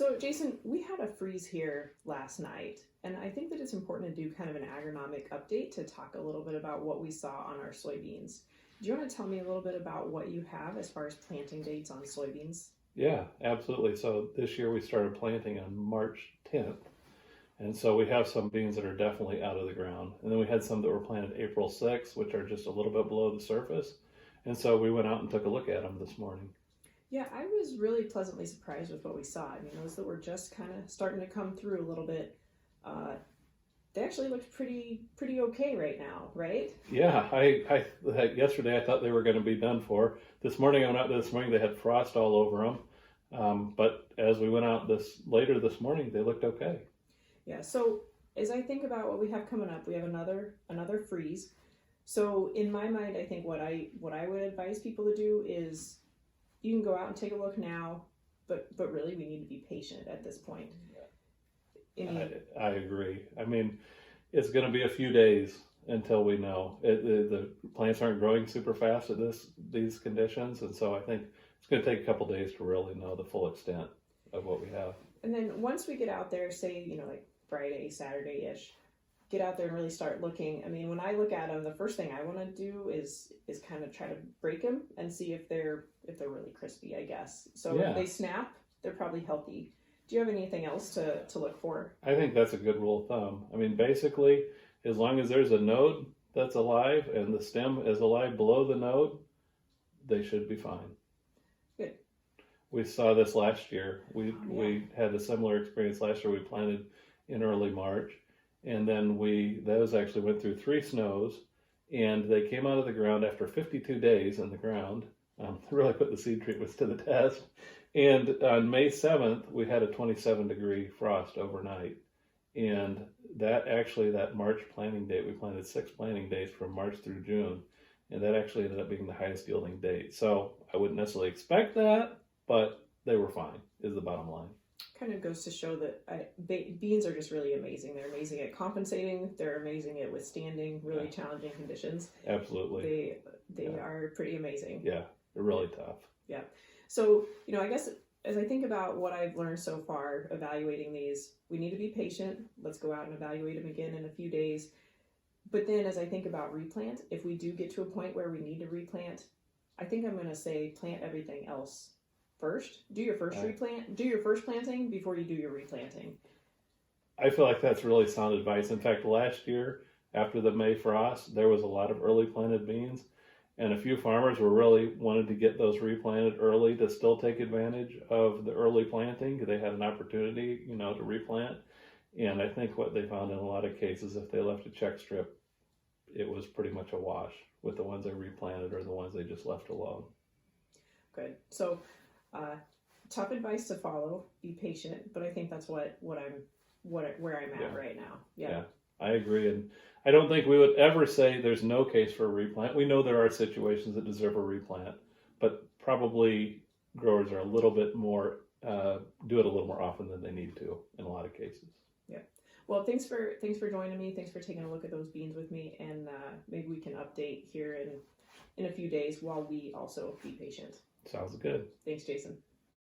So, Jason, we had a freeze here last night, and I think that it's important to do kind of an agronomic update to talk a little bit about what we saw on our soybeans. Do you want to tell me a little bit about what you have as far as planting dates on soybeans? Yeah, absolutely. So this year we started planting on March 10th. And so we have some beans that are definitely out of the ground. And then we had some that were planted April 6th, which are just a little bit below the surface. And so we went out and took a look at them this morning. Yeah, I was really pleasantly surprised with what we saw. I mean, those that were just kind of starting to come through a little bit, they actually looked pretty okay right now, right? Yeah, yesterday I thought they were going to be done for. This morning I went out this morning, they had frost all over them. But as we went out later this morning, they looked okay. Yeah, so as I think about what we have coming up, we have another freeze. So in my mind, I think what I would advise people to do is you can go out and take a look now, but really we need to be patient at this point. I agree. I mean, it's going to be a few days until we know. The plants aren't growing super fast at these conditions, and so I think it's going to take a couple days to really know the full extent of what we have. And then once we get out there, say, like Friday, Saturday-ish, get out there and really start looking. I mean, when I look at them, the first thing I want to do is kind of try to break them and see if they're really crispy, I guess. So Yeah. If they snap, they're probably healthy. Do you have anything else to look for? I think that's a good rule of thumb. I mean, basically, as long as there's a node that's alive and the stem is alive below the node, they should be fine. Good. We saw this last year. We had a similar experience last year. We planted in early March, and then those actually went through 3 snows, and they came out of the ground after 52 days in the ground. Really put the seed treatments to the test. And on May 7th, we had a 27-degree frost overnight. And that March planting date, we planted 6 planting days from March through June. And that actually ended up being the highest yielding date. So I wouldn't necessarily expect that, but they were fine, is the bottom line. Kind of goes to show that beans are just really amazing. They're amazing at compensating. They're amazing at withstanding really challenging conditions. Absolutely. They are pretty amazing. Yeah, they're really tough. Yeah. So, I guess as I think about what I've learned so far evaluating these, we need to be patient. Let's go out and evaluate them again in a few days. But then as I think about replant, if we do get to a point where we need to replant, I think I'm going to say plant everything else first. Do your first replant. Do your first planting before you do your replanting. I feel like that's really sound advice. In fact, last year, after the May frost, there was a lot of early planted beans. And a few farmers wanted to get those replanted early to still take advantage of the early planting. They had an opportunity, to replant. And I think what they found in a lot of cases, if they left a check strip, it was pretty much a wash with the ones they replanted or the ones they just left alone. Good. So, tough advice to follow. Be patient, but I think that's where I'm at right now. Yeah, I agree, and I don't think we would ever say there's no case for a replant. We know there are situations that deserve a replant, but probably growers are a little bit more do it a little more often than they need to in a lot of cases. Yeah. Well, thanks for joining me. Thanks for taking a look at those beans with me, and maybe we can update here in a few days while we also be patient. Sounds good. Thanks, Jason.